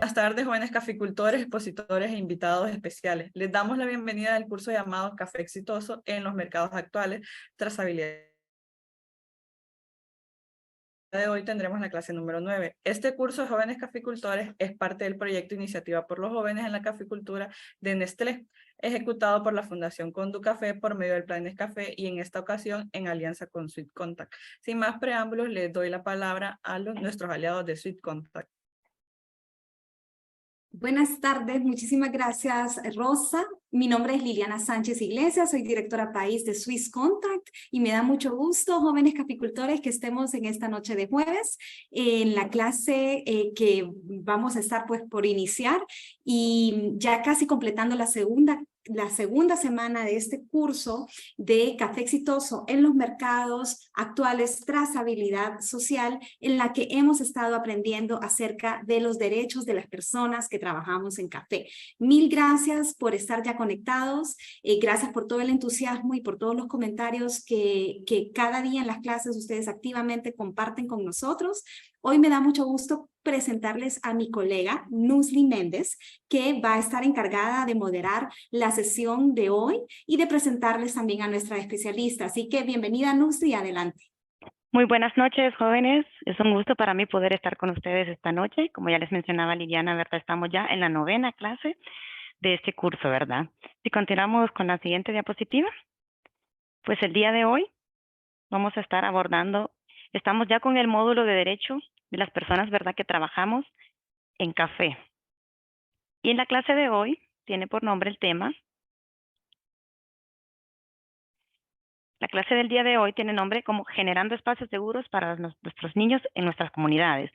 Buenas tardes, jóvenes caficultores, expositores e invitados especiales. Les damos la bienvenida al curso llamado Café Exitoso en los mercados actuales, trazabilidad. De hoy tendremos la clase número 9. Este curso de jóvenes caficultores es parte del proyecto Iniciativa por los Jóvenes en la Caficultura de Nestlé, ejecutado por la Fundación Conducafé por medio del Plan Nescafé y en esta ocasión en alianza con Sweet Contact. Sin más preámbulos, les doy la palabra a nuestros aliados de Sweet Contact. Buenas tardes, muchísimas gracias, Rosa. Mi nombre es Liliana Sánchez Iglesias, soy directora país de Swiss Contact y me da mucho gusto, jóvenes caficultores, que estemos en esta noche de jueves en la clase que vamos a estar pues por iniciar y ya casi completando la segunda semana de este curso de Café Exitoso en los mercados actuales, trazabilidad social, en la que hemos estado aprendiendo acerca de los derechos de las personas que trabajamos en café. Mil gracias por estar ya conectados, gracias por todo el entusiasmo y por todos los comentarios que cada día en las clases ustedes activamente comparten con nosotros. Hoy me da mucho gusto presentarles a mi colega Nusli Méndez, que va a estar encargada de moderar la sesión de hoy y de presentarles también a nuestra especialista. Así que bienvenida, Nusli, adelante. Muy buenas noches, jóvenes. Es un gusto para mí poder estar con ustedes esta noche. Como ya les mencionaba Liliana, ¿verdad? Estamos ya en la 9ª clase de este curso, ¿verdad? Si continuamos con la siguiente diapositiva, pues el día de hoy vamos a estar abordando, estamos ya con el módulo de derecho de las personas, ¿verdad?, que trabajamos en café. Y en la clase de hoy tiene por nombre el tema. La clase del día de hoy tiene nombre como Generando espacios seguros para nuestros niños en nuestras comunidades.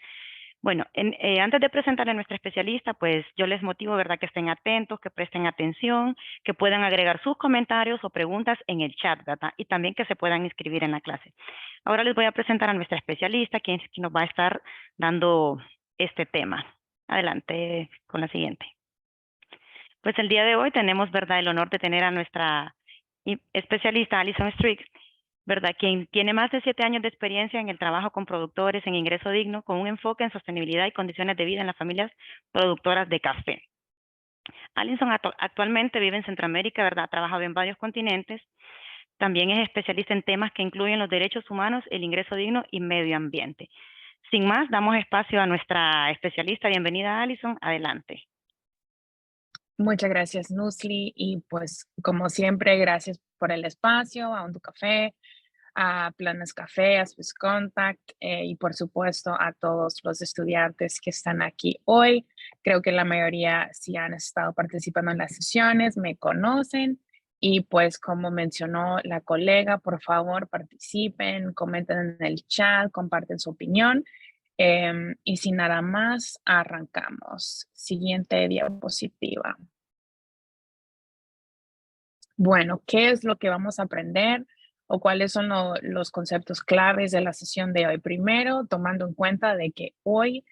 Bueno, antes de presentarle a nuestra especialista, pues yo les motivo, ¿verdad?, que estén atentos, que presten atención, que puedan agregar sus comentarios o preguntas en el chat, ¿verdad? Y también que se puedan inscribir en la clase. Ahora les voy a presentar a nuestra especialista, quien nos va a estar dando este tema. Adelante con la siguiente. Pues el día de hoy tenemos, ¿verdad?, el honor de tener a nuestra especialista Alison Strix, ¿verdad?, quien tiene más de 7 años de experiencia en el trabajo con productores en ingreso digno, con un enfoque en sostenibilidad y condiciones de vida en las familias productoras de café. Alison actualmente vive en Centroamérica, ¿verdad?, ha trabajado en varios continentes. También es especialista en temas que incluyen los derechos humanos, el ingreso digno y medio ambiente. Sin más, damos espacio a nuestra especialista. Bienvenida, Alison. Adelante. Muchas gracias, Nusli, y pues como siempre, gracias por el espacio, a Undo Café, a Planes Café, a Swiss Contact y por supuesto a todos los estudiantes que están aquí hoy. Creo que la mayoría sí han estado participando en las sesiones, me conocen y pues como mencionó la colega, por favor participen, comenten en el chat, comparten su opinión. Y sin nada más, arrancamos. Siguiente diapositiva. Bueno, ¿qué es lo que vamos a aprender o cuáles son los conceptos claves de la sesión de hoy? Primero, tomando en cuenta de que hoy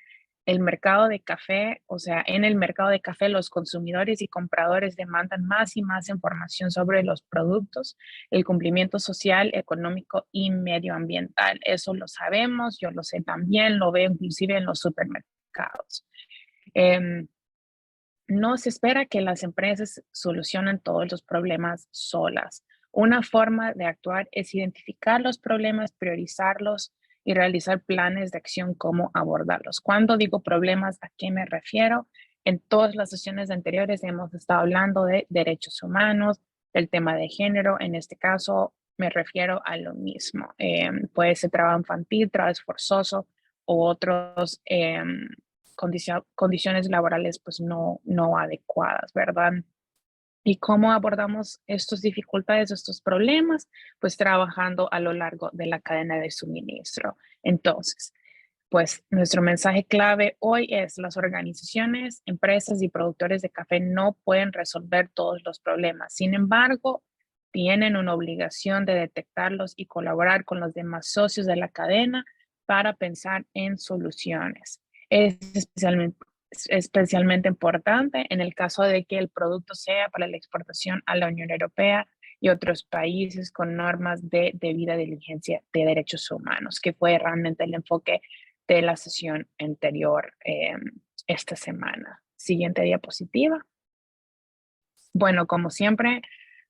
el mercado de café, o sea, en el mercado de café los consumidores y compradores demandan más y más información sobre los productos, el cumplimiento social, económico y medioambiental. Eso lo sabemos, yo lo sé también, lo veo inclusive en los supermercados. No se espera que las empresas solucionen todos los problemas solas. Una forma de actuar es identificar los problemas, priorizarlos y realizar planes de acción cómo abordarlos. Cuando digo problemas, ¿a qué me refiero? En todas las sesiones anteriores hemos estado hablando de derechos humanos, del tema de género. En este caso me refiero a lo mismo. Puede ser trabajo infantil, trabajo forzoso u otros condiciones laborales pues no adecuadas, ¿verdad? ¿Y cómo abordamos estas dificultades, estos problemas? Pues trabajando a lo largo de la cadena de suministro. Entonces, pues nuestro mensaje clave hoy es: las organizaciones, empresas y productores de café no pueden resolver todos los problemas. Sin embargo, tienen una obligación de detectarlos y colaborar con los demás socios de la cadena para pensar en soluciones. Es especialmente importante en el caso de que el producto sea para la exportación a la Unión Europea y otros países con normas de debida diligencia de derechos humanos, que fue realmente el enfoque de la sesión anterior. esta semana. Siguiente diapositiva. Bueno, como siempre,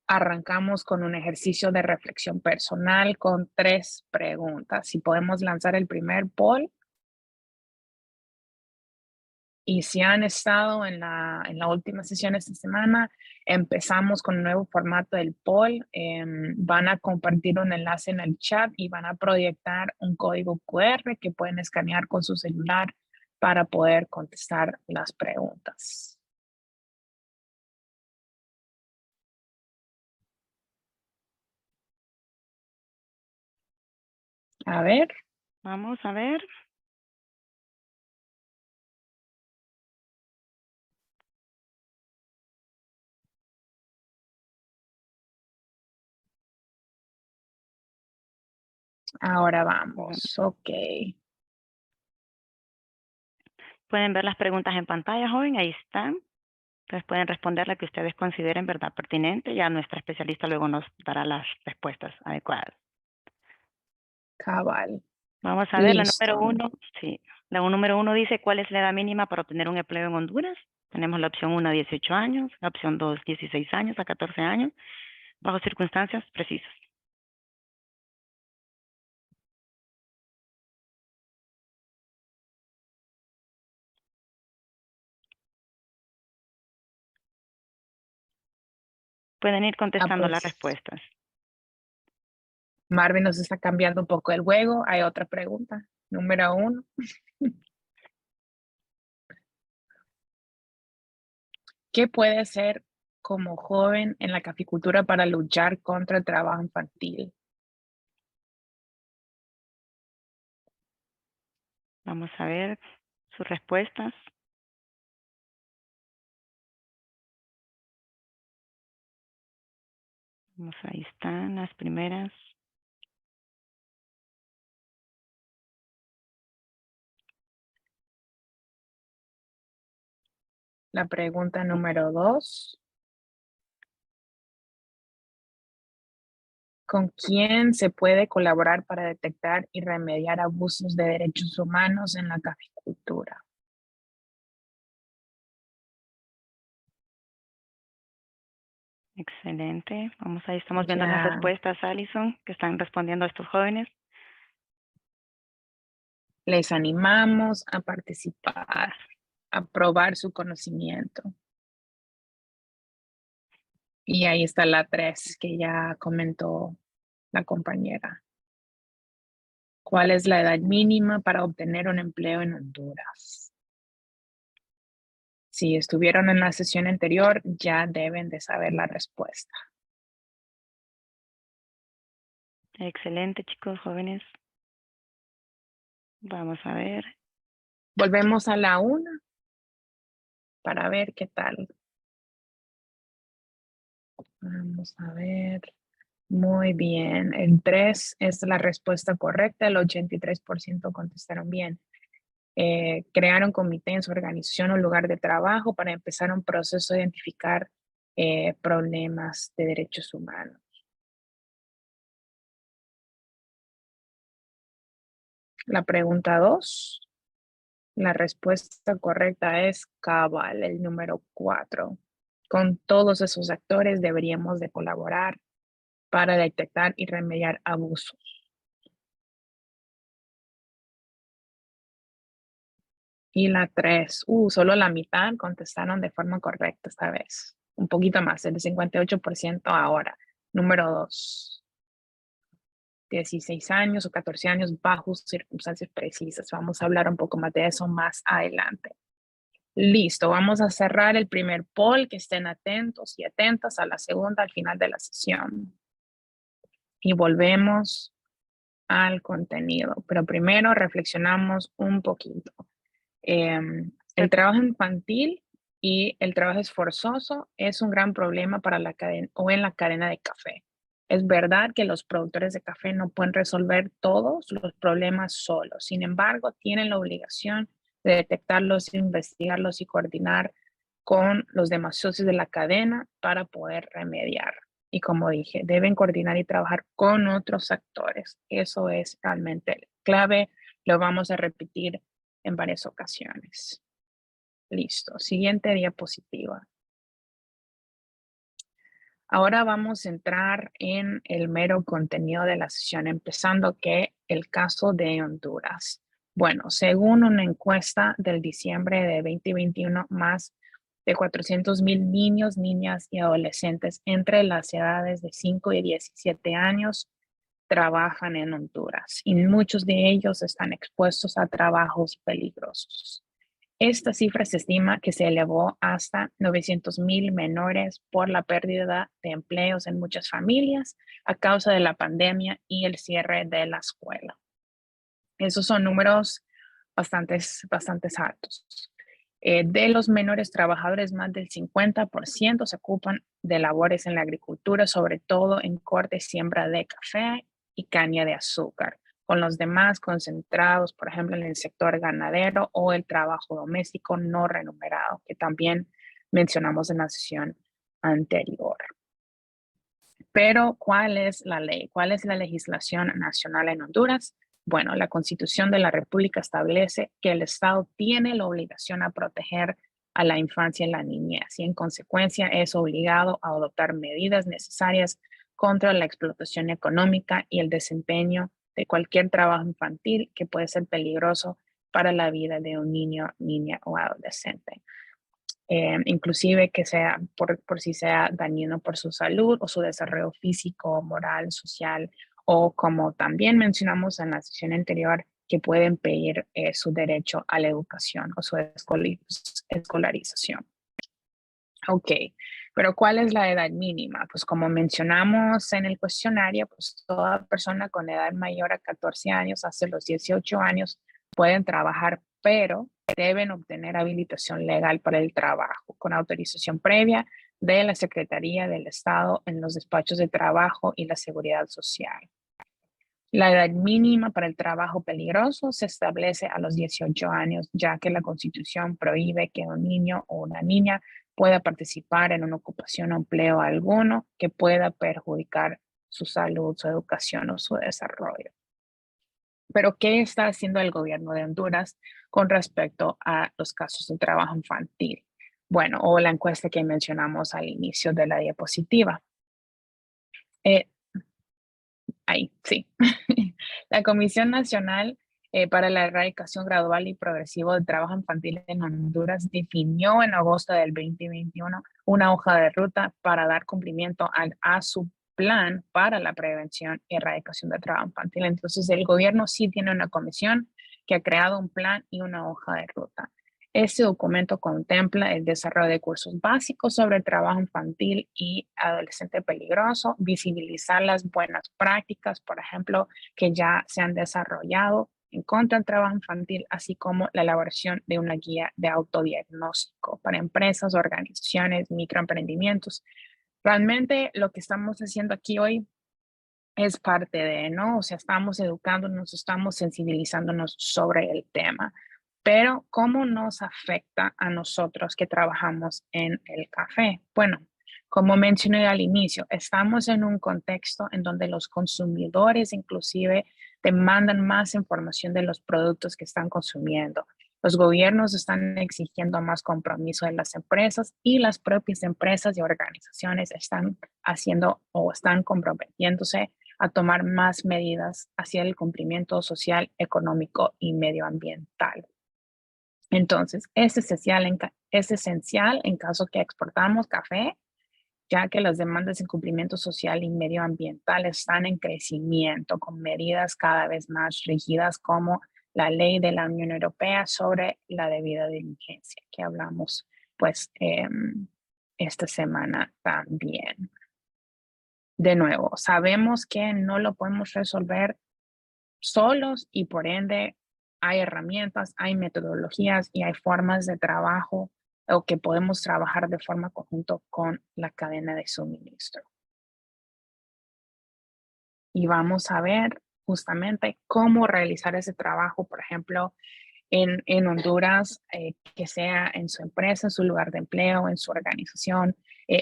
arrancamos con un ejercicio de reflexión personal con 3 preguntas. Si podemos lanzar el primer poll. Y si han estado en la última sesión esta semana, empezamos con un nuevo formato del poll. Van a compartir un enlace en el chat y van a proyectar un código QR que pueden escanear con su celular para poder contestar las preguntas. A ver. Vamos a ver. Ahora vamos. Ok. Pueden ver las preguntas en pantalla, joven, ahí están. Entonces pueden responder la que ustedes consideren verdad pertinente. Ya nuestra especialista luego nos dará las respuestas adecuadas. Cabal. Vamos a ver la Listo. número 1. Sí, la número 1 dice cuál es la edad mínima para obtener un empleo en Honduras. Tenemos la opción 1, 18 años, la opción 2, 16 años a 14 años, bajo circunstancias precisas. Pueden ir contestando las Pues respuestas. Marvin nos está cambiando un poco el juego. Hay otra pregunta. Número 1. ¿Qué puede ser como joven en la caficultura para luchar contra el trabajo infantil? Vamos a ver sus respuestas. Ahí están las primeras. La pregunta número 2. ¿Con quién se puede colaborar para detectar y remediar abusos de derechos humanos en la caficultura? Excelente. Ahí estamos viendo las Ya respuestas, Alison, que están respondiendo a estos jóvenes. les animamos a participar, a probar su conocimiento. Y ahí está la 3 que ya comentó la compañera. ¿Cuál es la edad mínima para obtener un empleo en Honduras? Si estuvieron en la sesión anterior, ya deben de saber la respuesta. Excelente, chicos, jóvenes. Vamos a ver. Volvemos a la 1 para ver qué tal. Vamos a ver. Muy bien. El 3 es la respuesta correcta. El 83% contestaron bien. Crearon comité en su organización o lugar de trabajo para empezar un proceso de identificar problemas de derechos humanos. La pregunta 2. La respuesta correcta es cabal, el número 4. Con todos esos actores deberíamos de colaborar para detectar y remediar abusos. Y la 3, solo la mitad contestaron de forma correcta esta vez. Un poquito más, el 58% ahora. Número 2. 16 años o 14 años bajo circunstancias precisas. Vamos a hablar un poco más de eso más adelante. Listo, vamos a cerrar el primer poll, que estén atentos y atentas a la segunda al final de la sesión. Y volvemos al contenido, pero primero reflexionamos un poquito. El trabajo infantil y el trabajo esforzoso es un gran problema para la cadena o en la cadena de café. Es verdad que los productores de café no pueden resolver todos los problemas solos. Sin embargo, tienen la obligación de detectarlos, investigarlos y coordinar con los demás socios de la cadena para poder remediar. Y como dije, deben coordinar y trabajar con otros actores. Eso es realmente clave. Lo vamos a repetir en varias ocasiones. Listo. Siguiente diapositiva. Ahora vamos a entrar en el mero contenido de la sesión, empezando que el caso de Honduras. Bueno, según una encuesta del diciembre de 2021, más de 400,000 niños, niñas y adolescentes entre las edades de 5 y 17 años trabajan en Honduras y muchos de ellos están expuestos a trabajos peligrosos. Esta cifra se estima que se elevó hasta 900,000 menores por la pérdida de empleos en muchas familias a causa de la pandemia y el cierre de la escuela. Esos son números bastante altos. De los menores trabajadores, más del 50% se ocupan de labores en la agricultura, sobre todo en corte y siembra de café y caña de azúcar, con los demás concentrados, por ejemplo, en el sector ganadero o el trabajo doméstico no remunerado, que también mencionamos en la sesión anterior. Pero, ¿cuál es la ley? ¿Cuál es la legislación nacional en Honduras? Bueno, la Constitución de la República establece que el Estado tiene la obligación a proteger a la infancia y la niñez y en consecuencia es obligado a adoptar medidas necesarias contra la explotación económica y el desempeño de cualquier trabajo infantil que puede ser peligroso para la vida de un niño, niña o adolescente. Inclusive que sea por si sea dañino por su salud o su desarrollo físico, moral, social, o como también mencionamos en la sesión anterior, que pueden pedir su derecho a la educación o su escolarización. Ok, pero ¿cuál es la edad mínima? Pues como mencionamos en el cuestionario, pues toda persona con edad mayor a 14 años hasta los 18 años pueden trabajar, pero deben obtener habilitación legal para el trabajo con autorización previa de la Secretaría del Estado en los despachos de trabajo y la seguridad social. La edad mínima para el trabajo peligroso se establece a los 18 años, ya que la Constitución prohíbe que un niño o una niña pueda participar en una ocupación o empleo alguno que pueda perjudicar su salud, su educación o su desarrollo. Pero, ¿qué está haciendo el gobierno de Honduras con respecto a los casos de trabajo infantil? Bueno, o la encuesta que mencionamos al inicio de la diapositiva. Ahí, sí. La Comisión Nacional para la Erradicación Gradual y Progresivo del Trabajo Infantil en Honduras definió en agosto del 2021 una hoja de ruta para dar cumplimiento a su plan para la prevención y erradicación del trabajo infantil. Entonces, el gobierno sí tiene una comisión que ha creado un plan y una hoja de ruta. Este documento contempla el desarrollo de cursos básicos sobre el trabajo infantil y adolescente peligroso, visibilizar las buenas prácticas, por ejemplo, que ya se han desarrollado en contra del trabajo infantil, así como la elaboración de una guía de autodiagnóstico para empresas, organizaciones, microemprendimientos. Realmente lo que estamos haciendo aquí hoy es parte de, ¿no? O sea, estamos educándonos, estamos sensibilizándonos sobre el tema. Pero, ¿cómo nos afecta a nosotros que trabajamos en el café? Bueno, como mencioné al inicio, estamos en un contexto en donde los consumidores inclusive demandan más información de los productos que están consumiendo. Los gobiernos están exigiendo más compromiso de las empresas y las propias empresas y organizaciones están haciendo o están comprometiéndose a tomar más medidas hacia el cumplimiento social, económico y medioambiental. Entonces, es esencial en caso que exportamos café, ya que las demandas de cumplimiento social y medioambiental están en crecimiento con medidas cada vez más rígidas como la ley de la Unión Europea sobre la debida diligencia, que hablamos pues esta semana también. De nuevo, sabemos que no lo podemos resolver solos y por ende hay herramientas, hay metodologías y hay formas de trabajo o que podemos trabajar de forma conjunta con la cadena de suministro. Y vamos a ver justamente cómo realizar ese trabajo, por ejemplo, en Honduras, que sea en su empresa, en su lugar de empleo, en su organización,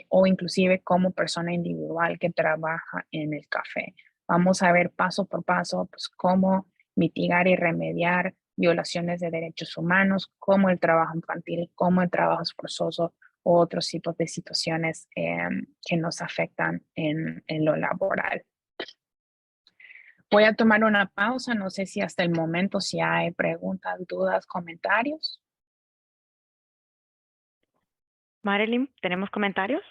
o inclusive como persona individual que trabaja en el café. Vamos a ver paso por paso pues, cómo mitigar y remediar violaciones de derechos humanos, como el trabajo infantil, como el trabajo forzoso u otros tipos de situaciones que nos afectan en lo laboral. Voy a tomar una pausa, no sé si hasta el momento si hay preguntas, dudas, comentarios. Marilyn, ¿tenemos comentarios?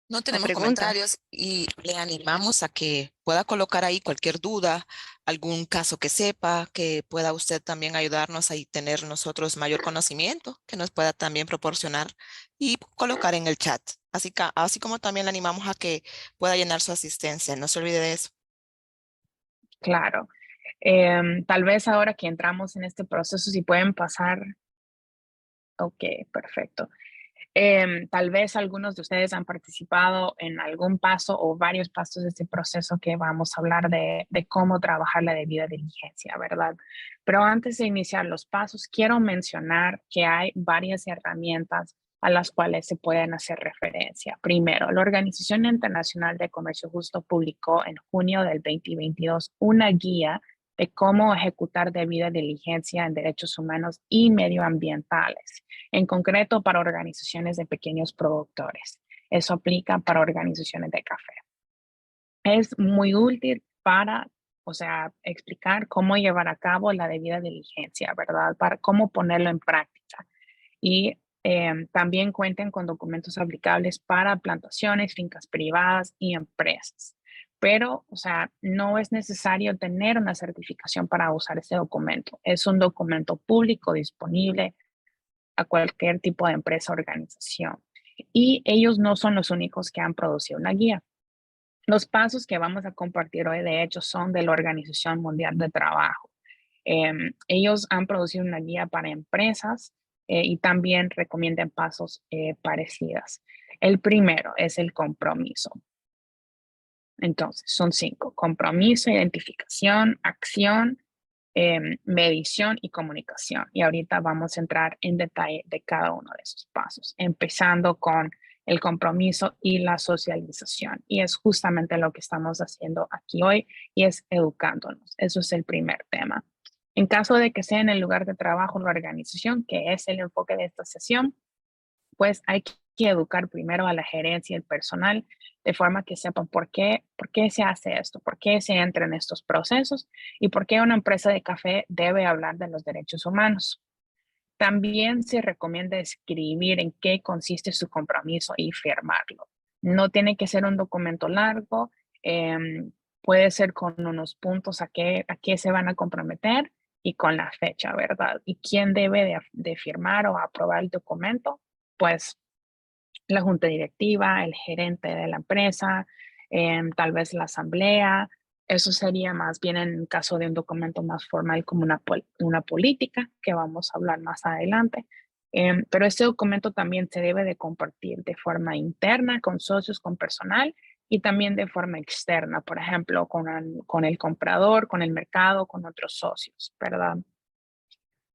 No tenemos preguntas. comentarios y le animamos a que pueda colocar ahí cualquier duda, algún caso que sepa, que pueda usted también ayudarnos a tener nosotros mayor conocimiento, que nos pueda también proporcionar y colocar en el chat. Así como también le animamos a que pueda llenar su asistencia. No se olvide de eso. Claro. Tal vez ahora que entramos en este proceso, si pueden pasar. Ok, perfecto. Tal vez algunos de ustedes han participado en algún paso o varios pasos de este proceso que vamos a hablar de cómo trabajar la debida diligencia, ¿verdad? Pero antes de iniciar los pasos, quiero mencionar que hay varias herramientas a las cuales se pueden hacer referencia. Primero, la Organización Internacional de Comercio Justo publicó en junio del 2022 una guía de cómo ejecutar debida diligencia en derechos humanos y medioambientales, en concreto para organizaciones de pequeños productores. Eso aplica para organizaciones de café. Es muy útil para, explicar cómo llevar a cabo la debida diligencia, ¿verdad? Para cómo ponerlo en práctica. Y también cuenten con documentos aplicables para plantaciones, fincas privadas y empresas. Pero, no es necesario tener una certificación para usar ese documento. Es un documento público disponible a cualquier tipo de empresa o organización. Y ellos no son los únicos que han producido una guía. Los pasos que vamos a compartir hoy, de hecho, son de la Organización Mundial de Trabajo. Ellos han producido una guía para empresas y también recomiendan pasos parecidos. El primero es el compromiso. Entonces, son 5: compromiso, identificación, acción, medición y comunicación. Y ahorita vamos a entrar en detalle de cada uno de esos pasos, empezando con el compromiso y la socialización. Y es justamente lo que estamos haciendo aquí hoy y es educándonos. Eso es el primer tema. En caso de que sea en el lugar de trabajo, la organización, que es el enfoque de esta sesión, pues hay que educar primero a la gerencia y el personal de forma que sepan por qué se hace esto, por qué se entra en estos procesos y por qué una empresa de café debe hablar de los derechos humanos. También se recomienda escribir en qué consiste su compromiso y firmarlo. No tiene que ser un documento largo, puede ser con unos puntos a qué se van a comprometer y con la fecha, ¿verdad? ¿Y quién debe de firmar o aprobar el documento? Pues la junta directiva, el gerente de la empresa, tal vez la asamblea. Eso sería más bien en caso de un documento más formal como una política, que vamos a hablar más adelante. Pero este documento también se debe de compartir de forma interna con socios, con personal y también de forma externa, por ejemplo, con el comprador, con el mercado, con otros socios, ¿verdad?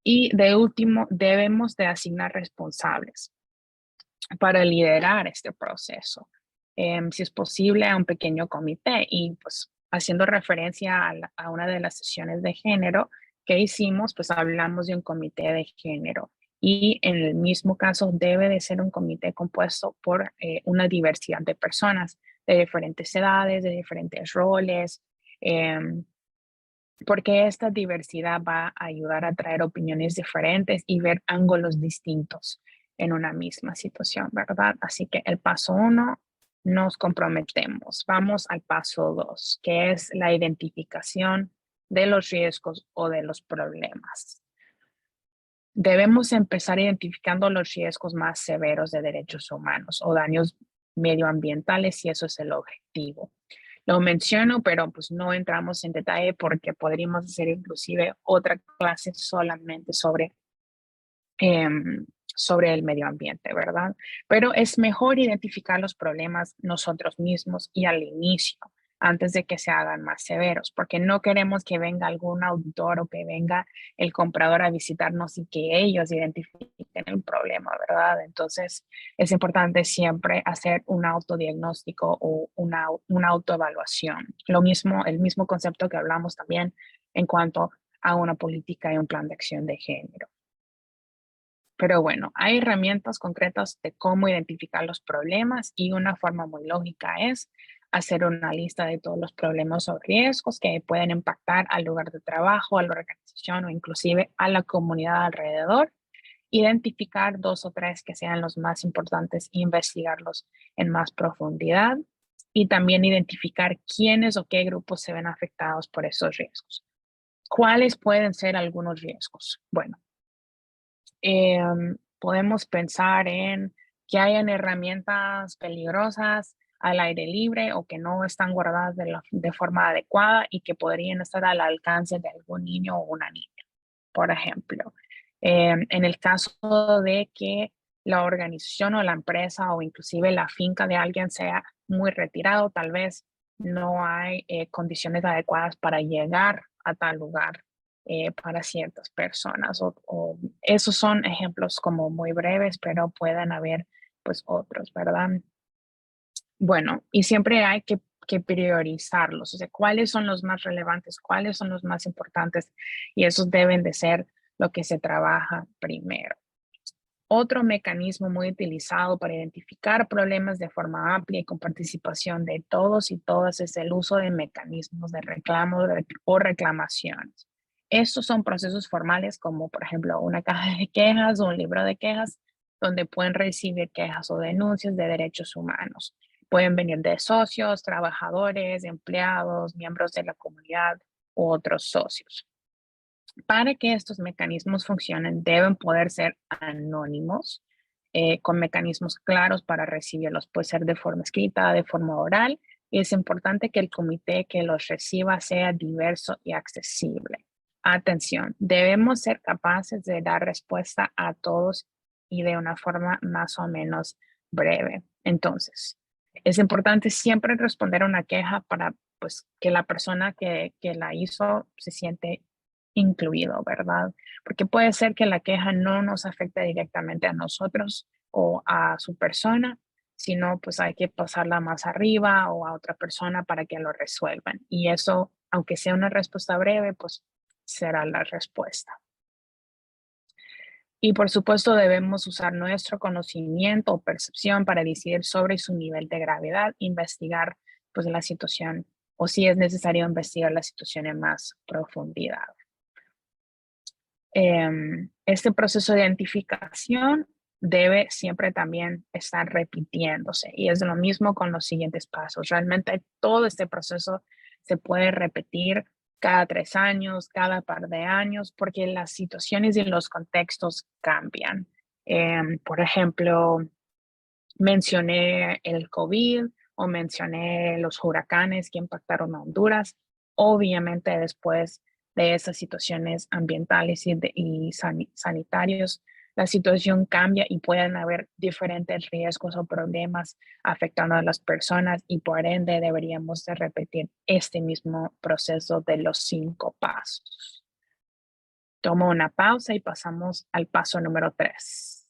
Y de último, debemos de asignar responsables para liderar este proceso. Si es posible, a un pequeño comité y pues haciendo referencia a una de las sesiones de género que hicimos, pues hablamos de un comité de género y en el mismo caso debe de ser un comité compuesto por una diversidad de personas de diferentes edades, de diferentes roles, porque esta diversidad va a ayudar a traer opiniones diferentes y ver ángulos distintos en una misma situación, ¿verdad? Así que el paso 1, nos comprometemos. Vamos al paso 2, que es la identificación de los riesgos o de los problemas. Debemos empezar identificando los riesgos más severos de derechos humanos o daños medioambientales si eso es el objetivo. Lo menciono, pero pues no entramos en detalle porque podríamos hacer inclusive otra clase solamente sobre el medio ambiente, ¿verdad? Pero es mejor identificar los problemas nosotros mismos y al inicio, antes de que se hagan más severos, porque no queremos que venga algún auditor o que venga el comprador a visitarnos y que ellos identifiquen el problema, ¿verdad? Entonces, es importante siempre hacer un autodiagnóstico o una autoevaluación. El mismo concepto que hablamos también en cuanto a una política y un plan de acción de género. Pero bueno, hay herramientas concretas de cómo identificar los problemas y una forma muy lógica es hacer una lista de todos los problemas o riesgos que pueden impactar al lugar de trabajo, a la organización o inclusive a la comunidad alrededor. Identificar 2 o 3 que sean los más importantes, investigarlos en más profundidad y también identificar quiénes o qué grupos se ven afectados por esos riesgos. ¿Cuáles pueden ser algunos riesgos? Bueno, podemos pensar en que hayan herramientas peligrosas al aire libre o que no están guardadas de forma adecuada y que podrían estar al alcance de algún niño o una niña, por ejemplo. En el caso de que la organización o la empresa o inclusive la finca de alguien sea muy retirado, tal vez no hay condiciones adecuadas para llegar a tal lugar para ciertas personas. O esos son ejemplos como muy breves, pero pueden haber pues otros, ¿verdad? Bueno, y siempre hay que priorizarlos, o sea, cuáles son los más relevantes, cuáles son los más importantes, y esos deben de ser lo que se trabaja primero. Otro mecanismo muy utilizado para identificar problemas de forma amplia y con participación de todos y todas es el uso de mecanismos de reclamo o reclamaciones. Estos son procesos formales como, por ejemplo, una caja de quejas o un libro de quejas donde pueden recibir quejas o denuncias de derechos humanos. Pueden venir de socios, trabajadores, empleados, miembros de la comunidad u otros socios. Para que estos mecanismos funcionen, deben poder ser anónimos, con mecanismos claros para recibirlos. Puede ser de forma escrita, de forma oral, y es importante que el comité que los reciba sea diverso y accesible. Atención, debemos ser capaces de dar respuesta a todos y de una forma más o menos breve. Entonces, es importante siempre responder a una queja para pues, que la persona que la hizo se siente incluido, ¿verdad? Porque puede ser que la queja no nos afecte directamente a nosotros o a su persona, sino pues hay que pasarla más arriba o a otra persona para que lo resuelvan. Y eso, aunque sea una respuesta breve, pues será la respuesta. Y por supuesto debemos usar nuestro conocimiento o percepción para decidir sobre su nivel de gravedad, investigar pues la situación o si es necesario investigar la situación en más profundidad. Este proceso de identificación debe siempre también estar repitiéndose y es lo mismo con los siguientes pasos. Realmente todo este proceso se puede repetir cada 3 años, cada par de años, porque las situaciones y los contextos cambian. Por ejemplo, mencioné el COVID o mencioné los huracanes que impactaron a Honduras. Obviamente después de esas situaciones ambientales y sanitarios, la situación cambia y pueden haber diferentes riesgos o problemas afectando a las personas y por ende deberíamos de repetir este mismo proceso de los 5 pasos. Tomo una pausa y pasamos al paso número 3.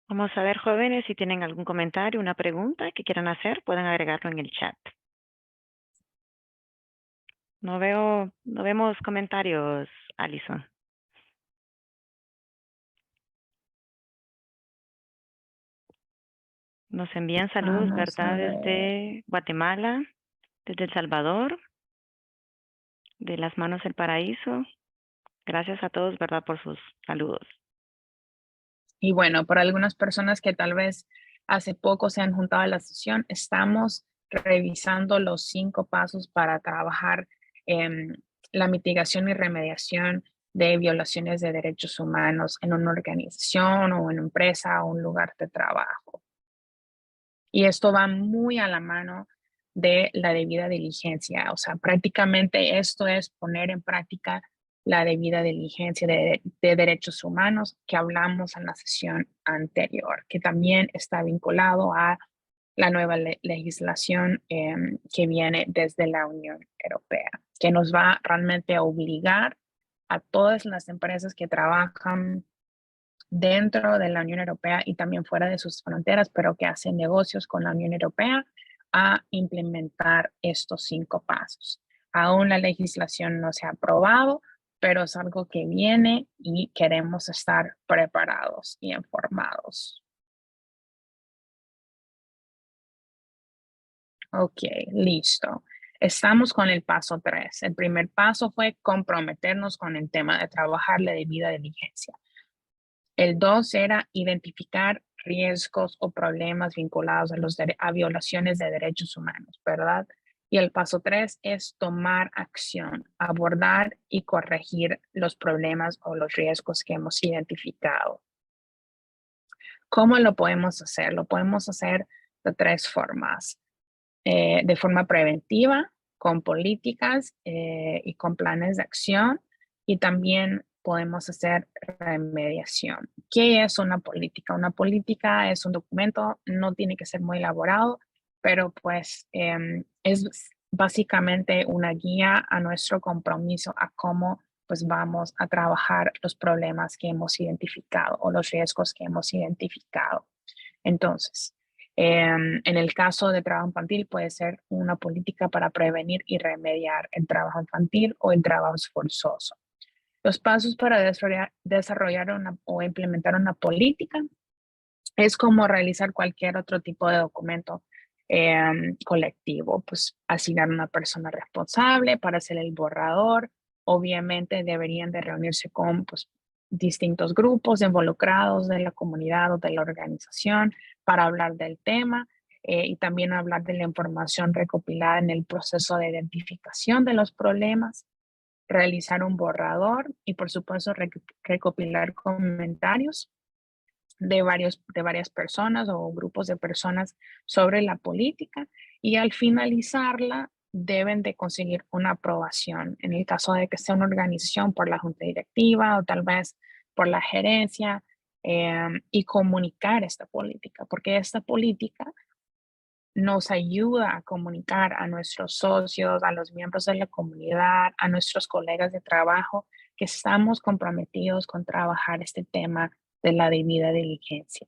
Vamos a ver, jóvenes, si tienen algún comentario, una pregunta que quieran hacer, pueden agregarlo en el chat. No vemos comentarios, Alison. Nos envían saludos, Vamos a ¿verdad? ver. Desde Guatemala, desde El Salvador, de Las Manos del Paraíso. Gracias a todos, ¿verdad? Por sus saludos. Y bueno, para algunas personas que tal vez hace poco se han juntado a la sesión, estamos revisando los 5 pasos para trabajar en la mitigación y remediación de violaciones de derechos humanos en una organización o en una empresa o un lugar de trabajo. Y esto va muy a la mano de la debida diligencia. O sea, prácticamente esto es poner en práctica la debida diligencia de derechos humanos que hablamos en la sesión anterior, que también está vinculado a la nueva legislación que viene desde la Unión Europea, que nos va realmente a obligar a todas las empresas que trabajan dentro de la Unión Europea y también fuera de sus fronteras, pero que hacen negocios con la Unión Europea, a implementar estos 5 pasos. Aún la legislación no se ha aprobado, pero es algo que viene y queremos estar preparados y informados. Ok, listo. Estamos con el paso 3. El primer paso fue comprometernos con el tema de trabajar la debida diligencia. El 2 era identificar riesgos o problemas vinculados a violaciones de derechos humanos, ¿verdad? Y el paso 3 es tomar acción, abordar y corregir los problemas o los riesgos que hemos identificado. ¿Cómo lo podemos hacer? Lo podemos hacer de 3 formas. De forma preventiva, con políticas y con planes de acción, y también podemos hacer remediación. ¿Qué es una política? Una política es un documento, no tiene que ser muy elaborado, pero pues es básicamente una guía a nuestro compromiso a cómo pues vamos a trabajar los problemas que hemos identificado o los riesgos que hemos identificado. Entonces, en el caso de trabajo infantil puede ser una política para prevenir y remediar el trabajo infantil o el trabajo forzoso. Los pasos para desarrollar o implementar una política es como realizar cualquier otro tipo de documento colectivo, pues asignar una persona responsable para hacer el borrador. Obviamente deberían de reunirse con pues, distintos grupos involucrados de la comunidad o de la organización para hablar del tema y también hablar de la información recopilada en el proceso de identificación de los problemas, realizar un borrador y por supuesto recopilar comentarios de varias personas o grupos de personas sobre la política y al finalizarla deben de conseguir una aprobación en el caso de que sea una organización por la junta directiva o tal vez por la gerencia y comunicar esta política, porque esta política nos ayuda a comunicar a nuestros socios, a los miembros de la comunidad, a nuestros colegas de trabajo, que estamos comprometidos con trabajar este tema de la debida diligencia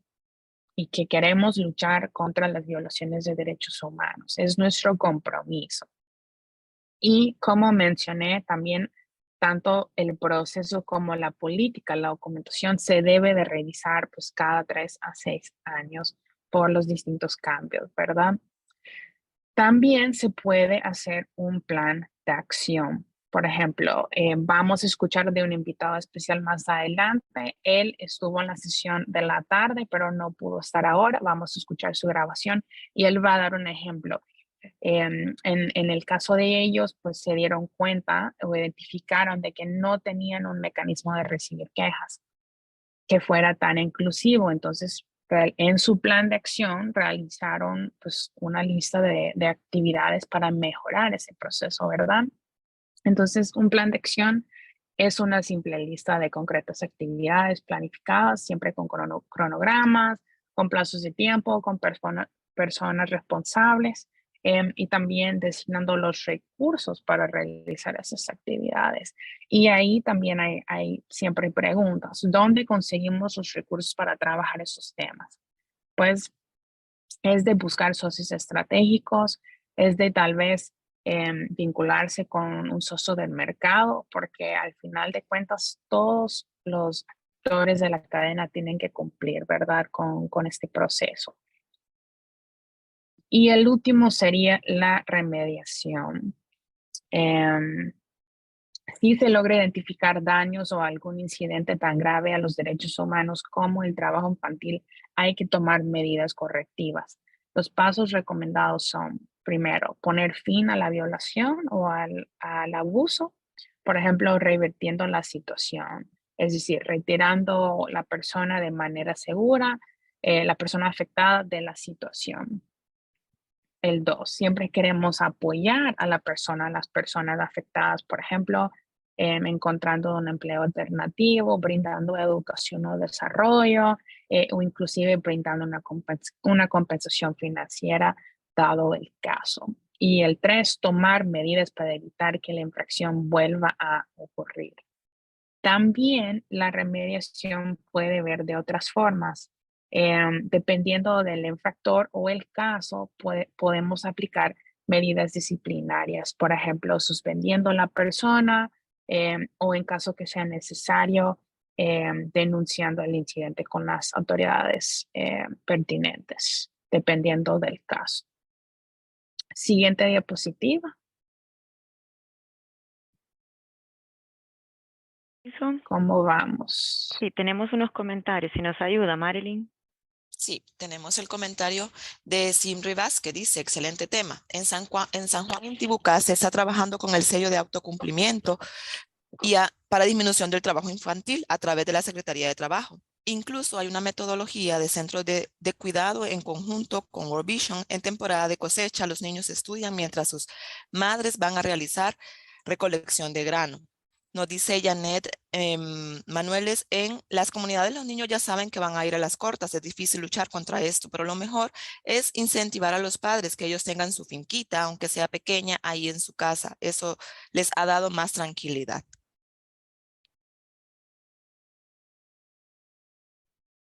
y que queremos luchar contra las violaciones de derechos humanos. Es nuestro compromiso. Y como mencioné, también tanto el proceso como la política, la documentación se debe de revisar pues cada 3 a 6 años por los distintos cambios, ¿verdad? También se puede hacer un plan de acción. Por ejemplo, vamos a escuchar de un invitado especial más adelante. Él estuvo en la sesión de la tarde, pero no pudo estar ahora. Vamos a escuchar su grabación y él va a dar un ejemplo. En el caso de ellos, pues se dieron cuenta o identificaron de que no tenían un mecanismo de recibir quejas que fuera tan inclusivo. Entonces, en su plan de acción realizaron pues una lista de actividades para mejorar ese proceso, ¿verdad? Entonces, un plan de acción es una simple lista de concretas actividades planificadas, siempre con cronogramas, con plazos de tiempo, con personas responsables y también designando los recursos para realizar esas actividades. Y ahí también siempre hay preguntas. ¿Dónde conseguimos los recursos para trabajar esos temas? Pues es de buscar socios estratégicos, es de tal vez vincularse con un socio del mercado, porque al final de cuentas todos los actores de la cadena tienen que cumplir, ¿verdad? Con este proceso. Y el último sería la remediación. Si se logra identificar daños o algún incidente tan grave a los derechos humanos como el trabajo infantil, hay que tomar medidas correctivas. Los pasos recomendados son, primero, poner fin a la violación o al abuso, por ejemplo, revirtiendo la situación, es decir, retirando la persona de manera segura, la persona afectada de la situación. El 2, siempre queremos apoyar a las personas afectadas, por ejemplo, encontrando un empleo alternativo, brindando educación o desarrollo, o inclusive brindando una compensación financiera dado el caso. Y el 3, tomar medidas para evitar que la infracción vuelva a ocurrir. También la remediación puede ver de otras formas. Dependiendo del infractor o el caso, podemos aplicar medidas disciplinarias, por ejemplo, suspendiendo a la persona o en caso que sea necesario, denunciando el incidente con las autoridades pertinentes, dependiendo del caso. Siguiente diapositiva. ¿Cómo vamos? Sí, tenemos unos comentarios. Si nos ayuda, Marilyn. Sí, tenemos el comentario de Simri Vázquez que dice, excelente tema. En San Juan Intibucá se está trabajando con el sello de autocumplimiento para disminución del trabajo infantil a través de la Secretaría de Trabajo. Incluso hay una metodología de centros de cuidado en conjunto con World Vision. En temporada de cosecha, los niños estudian mientras sus madres van a realizar recolección de grano. Nos dice Janet Manueles, en las comunidades los niños ya saben que van a ir a las cortas, es difícil luchar contra esto, pero lo mejor es incentivar a los padres que ellos tengan su finquita, aunque sea pequeña, ahí en su casa. Eso les ha dado más tranquilidad.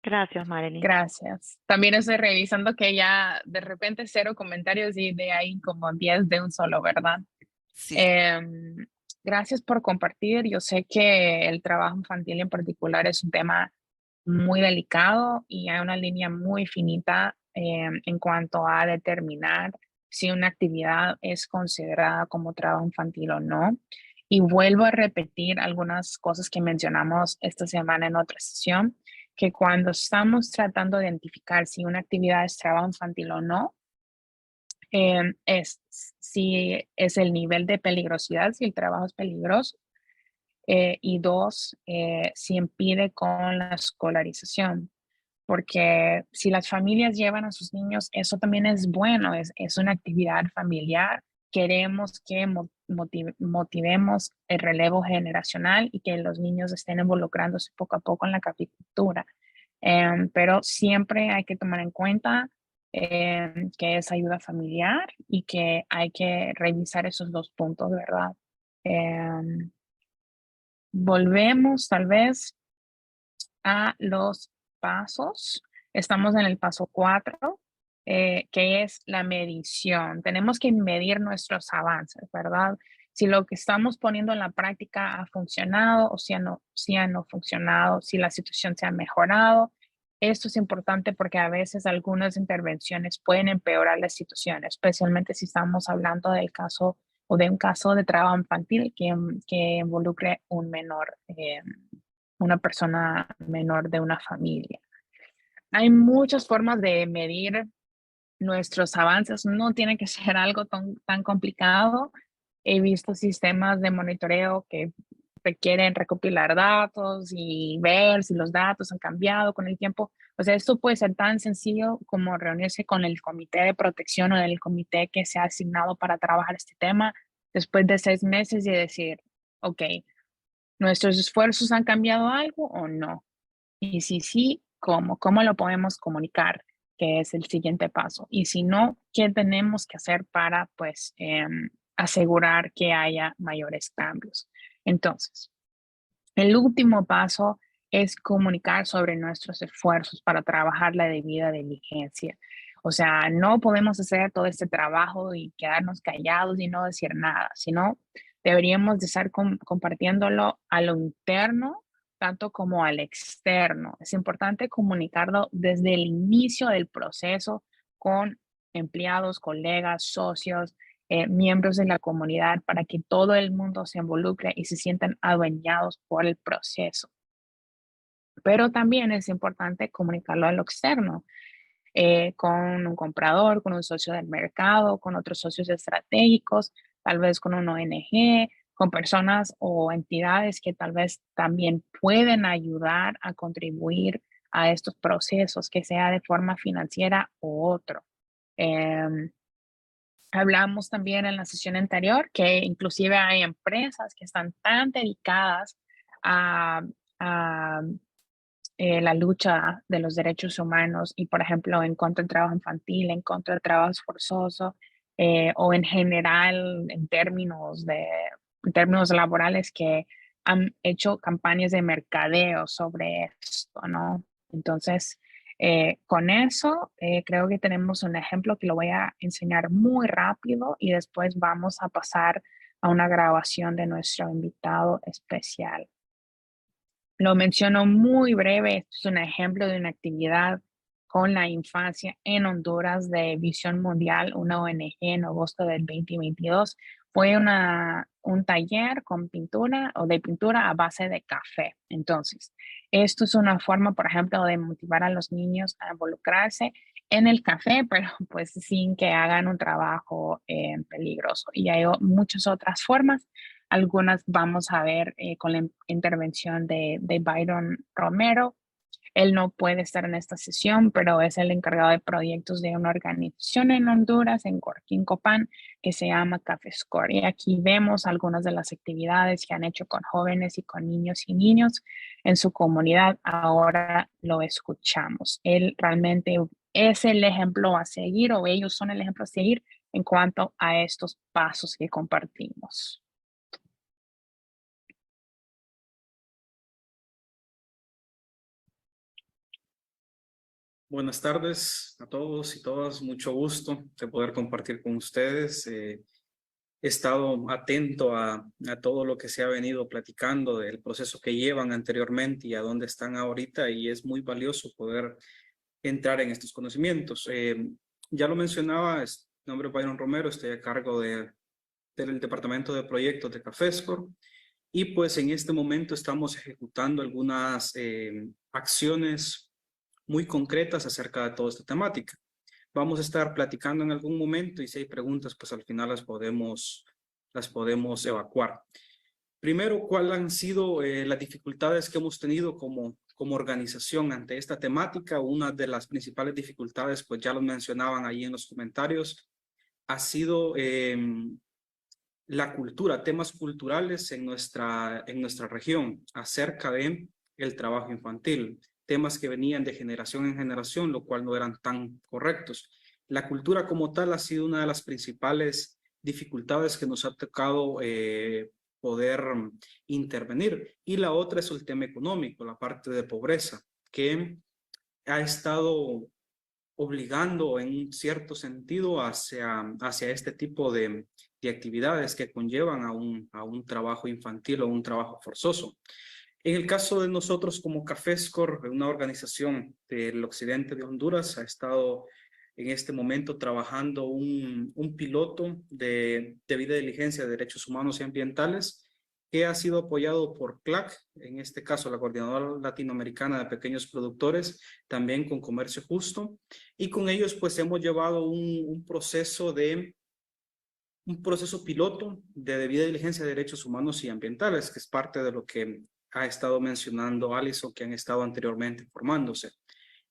Gracias, Marilyn. Gracias. También estoy revisando que ya de repente 0 comentarios y de ahí como 10 de un solo, ¿verdad? Sí. Gracias por compartir. Yo sé que el trabajo infantil en particular es un tema muy delicado y hay una línea muy finita en cuanto a determinar si una actividad es considerada como trabajo infantil o no. Y vuelvo a repetir algunas cosas que mencionamos esta semana en otra sesión, que cuando estamos tratando de identificar si una actividad es trabajo infantil o no, es si es el nivel de peligrosidad, si el trabajo es peligroso, y 2, si impide con la escolarización, porque si las familias llevan a sus niños, eso también es bueno, es una actividad familiar. Queremos que motivemos el relevo generacional y que los niños estén involucrándose poco a poco en la caficultura. Pero siempre hay que tomar en cuenta que es ayuda familiar y que hay que revisar esos 2 puntos, ¿verdad? Volvemos tal vez a los pasos. Estamos en el paso 4, que es la medición. Tenemos que medir nuestros avances, ¿verdad? Si lo que estamos poniendo en la práctica ha funcionado o si ha no funcionado, si la situación se ha mejorado. Esto es importante porque a veces algunas intervenciones pueden empeorar la situación, especialmente si estamos hablando del caso o de un caso de trabajo infantil que involucre un menor, una persona menor de una familia. Hay muchas formas de medir nuestros avances, no tiene que ser algo tan complicado. He visto sistemas de monitoreo que requieren recopilar datos y ver si los datos han cambiado con el tiempo. O sea, esto puede ser tan sencillo como reunirse con el comité de protección o el comité que se ha asignado para trabajar este tema después de 6 meses y decir, ok, ¿nuestros esfuerzos han cambiado algo o no? Y si sí, ¿cómo? ¿Cómo lo podemos comunicar? Que es el siguiente paso. Y si no, ¿qué tenemos que hacer para, pues, asegurar que haya mayores cambios? Entonces, el último paso es comunicar sobre nuestros esfuerzos para trabajar la debida diligencia. O sea, no podemos hacer todo este trabajo y quedarnos callados y no decir nada, sino deberíamos de estar compartiéndolo a lo interno tanto como al externo. Es importante comunicarlo desde el inicio del proceso con empleados, colegas, socios, miembros de la comunidad para que todo el mundo se involucre y se sientan adueñados por el proceso. Pero también es importante comunicarlo a lo externo, con un comprador, con un socio del mercado, con otros socios estratégicos, tal vez con una ONG, con personas o entidades que tal vez también pueden ayudar a contribuir a estos procesos, que sea de forma financiera u otro. Hablamos también en la sesión anterior que inclusive hay empresas que están tan dedicadas a la lucha de los derechos humanos y, por ejemplo, en contra del trabajo infantil, en contra del trabajo forzoso, o en general en términos laborales que han hecho campañas de mercadeo sobre esto, ¿no? Entonces, Con eso, creo que tenemos un ejemplo que lo voy a enseñar muy rápido y después vamos a pasar a una grabación de nuestro invitado especial. Lo menciono muy breve, esto es un ejemplo de una actividad con la infancia en Honduras de Visión Mundial, una ONG en agosto del 2022. Fue un taller con pintura o de pintura a base de café. Entonces, esto es una forma, por ejemplo, de motivar a los niños a involucrarse en el café, pero pues sin que hagan un trabajo peligroso. Y hay muchas otras formas. Algunas vamos a ver con la intervención de Byron Romero. Él no puede estar en esta sesión, pero es el encargado de proyectos de una organización en Honduras, en Copán, que se llama Café Score. Y aquí vemos algunas de las actividades que han hecho con jóvenes y con niños en su comunidad. Ahora lo escuchamos. Él realmente es el ejemplo a seguir, o ellos son el ejemplo a seguir en cuanto a estos pasos que compartimos. Buenas tardes a todos y todas. Mucho gusto de poder compartir con ustedes. He estado atento a todo lo que se ha venido platicando del proceso que llevan anteriormente y a dónde están ahorita, y es muy valioso poder entrar en estos conocimientos. Ya lo mencionaba, mi nombre es Byron Romero, estoy a cargo del Departamento de Proyectos de Caféscor, y pues en este momento estamos ejecutando algunas acciones muy concretas acerca de toda esta temática. Vamos a estar platicando en algún momento, y si hay preguntas, pues al final las podemos evacuar. Primero, ¿cuáles han sido las dificultades que hemos tenido como organización ante esta temática? Una de las principales dificultades, pues ya lo mencionaban ahí en los comentarios, ha sido la cultura, temas culturales en nuestra región acerca de el trabajo infantil. Temas que venían de generación en generación, lo cual no eran tan correctos. La cultura como tal ha sido una de las principales dificultades que nos ha tocado poder intervenir. Y la otra es el tema económico, la parte de pobreza, que ha estado obligando en un cierto sentido hacia este tipo de actividades que conllevan a un trabajo infantil o un trabajo forzoso. En el caso de nosotros como Caféscor, una organización del occidente de Honduras, ha estado en este momento trabajando un piloto de debida diligencia de derechos humanos y ambientales que ha sido apoyado por CLAC, en este caso la Coordinadora Latinoamericana de Pequeños Productores, también con Comercio Justo, y con ellos pues hemos llevado un proceso piloto de debida diligencia de derechos humanos y ambientales, que es parte de lo que ha estado mencionando Alison, que han estado anteriormente formándose.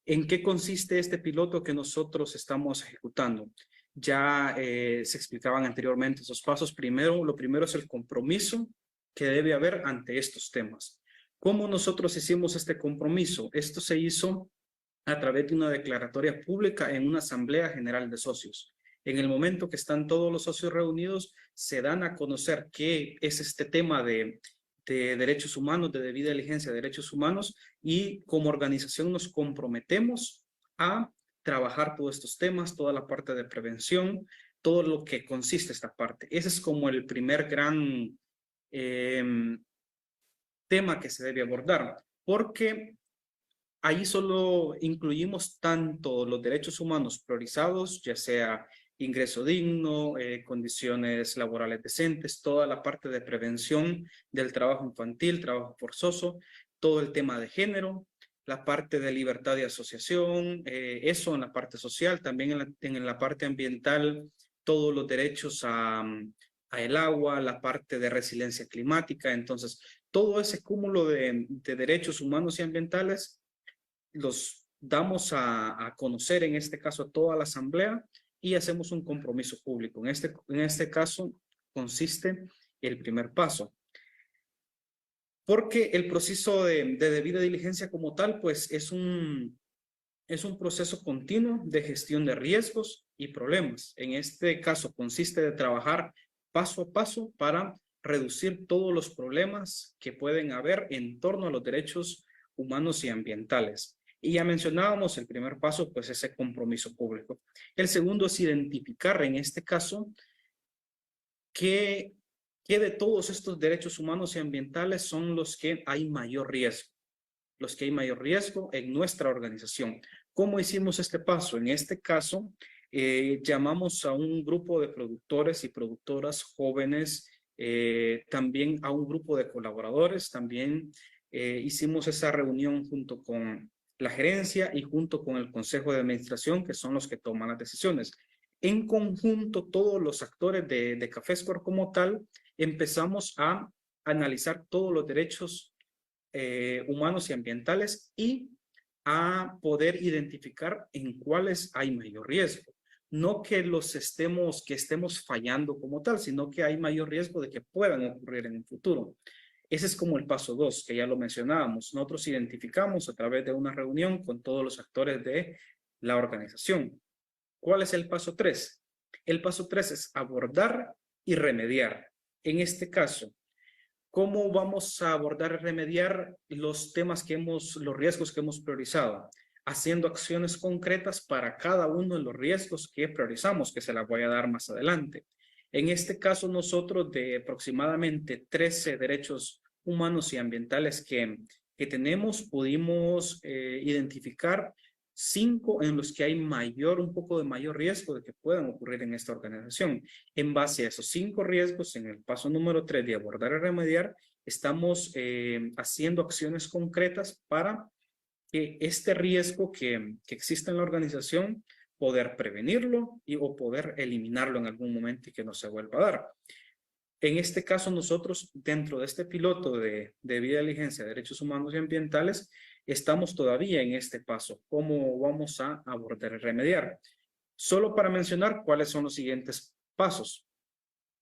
¿En qué consiste este piloto que nosotros estamos ejecutando? Ya se explicaban anteriormente esos pasos. Lo primero es el compromiso que debe haber ante estos temas. ¿Cómo nosotros hicimos este compromiso? Esto se hizo a través de una declaratoria pública en una asamblea general de socios. En el momento que están todos los socios reunidos, se dan a conocer qué es este tema de derechos humanos, de debida diligencia de derechos humanos, y como organización nos comprometemos a trabajar todos estos temas, toda la parte de prevención, todo lo que consiste esta parte. Ese es como el primer gran tema que se debe abordar, porque ahí solo incluimos tanto los derechos humanos priorizados, ya sea ingreso digno, condiciones laborales decentes, toda la parte de prevención del trabajo infantil, trabajo forzoso, todo el tema de género, la parte de libertad de asociación, eso en la parte social, también en la parte ambiental, todos los derechos a el agua, la parte de resiliencia climática. Entonces, todo ese cúmulo de derechos humanos y ambientales los damos a conocer, en este caso a toda la asamblea, y hacemos un compromiso público. En este caso consiste el primer paso. Porque el proceso de debida diligencia como tal, pues es un proceso continuo de gestión de riesgos y problemas. En este caso consiste de trabajar paso a paso para reducir todos los problemas que pueden haber en torno a los derechos humanos y ambientales. Y ya mencionábamos el primer paso, pues ese compromiso público. El segundo es identificar en este caso qué de todos estos derechos humanos y ambientales son los que hay mayor riesgo. Los que hay mayor riesgo en nuestra organización. ¿Cómo hicimos este paso? En este caso, llamamos a un grupo de productores y productoras jóvenes, también a un grupo de colaboradores, también hicimos esa reunión junto con la gerencia y junto con el consejo de administración, que son los que toman las decisiones. En conjunto, todos los actores de Caféscor como tal, empezamos a analizar todos los derechos humanos y ambientales y a poder identificar en cuáles hay mayor riesgo. No que estemos fallando como tal, sino que hay mayor riesgo de que puedan ocurrir en el futuro. Ese es como el paso 2, que ya lo mencionábamos. Nosotros identificamos a través de una reunión con todos los actores de la organización. ¿Cuál es el paso 3? El paso 3 es abordar y remediar. En este caso, ¿cómo vamos a abordar y remediar los riesgos que hemos priorizado? Haciendo acciones concretas para cada uno de los riesgos que priorizamos, que se las voy a dar más adelante. En este caso, nosotros de aproximadamente 13 derechos humanos y ambientales que tenemos, pudimos identificar 5 en los que hay un poco de mayor riesgo de que puedan ocurrir en esta organización. En base a esos 5 riesgos, en el paso número 3 de abordar y remediar, estamos haciendo acciones concretas para que este riesgo que existe en la organización, poder prevenirlo o poder eliminarlo en algún momento y que no se vuelva a dar. En este caso, nosotros, dentro de este piloto de debida diligencia de derechos humanos y ambientales, estamos todavía en este paso. ¿Cómo vamos a abordar y remediar? Solo para mencionar cuáles son los siguientes pasos.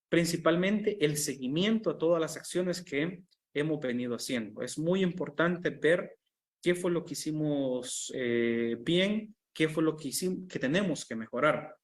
Principalmente el seguimiento a todas las acciones que hemos venido haciendo. Es muy importante ver qué fue lo que hicimos bien, qué fue lo que tenemos que mejorar.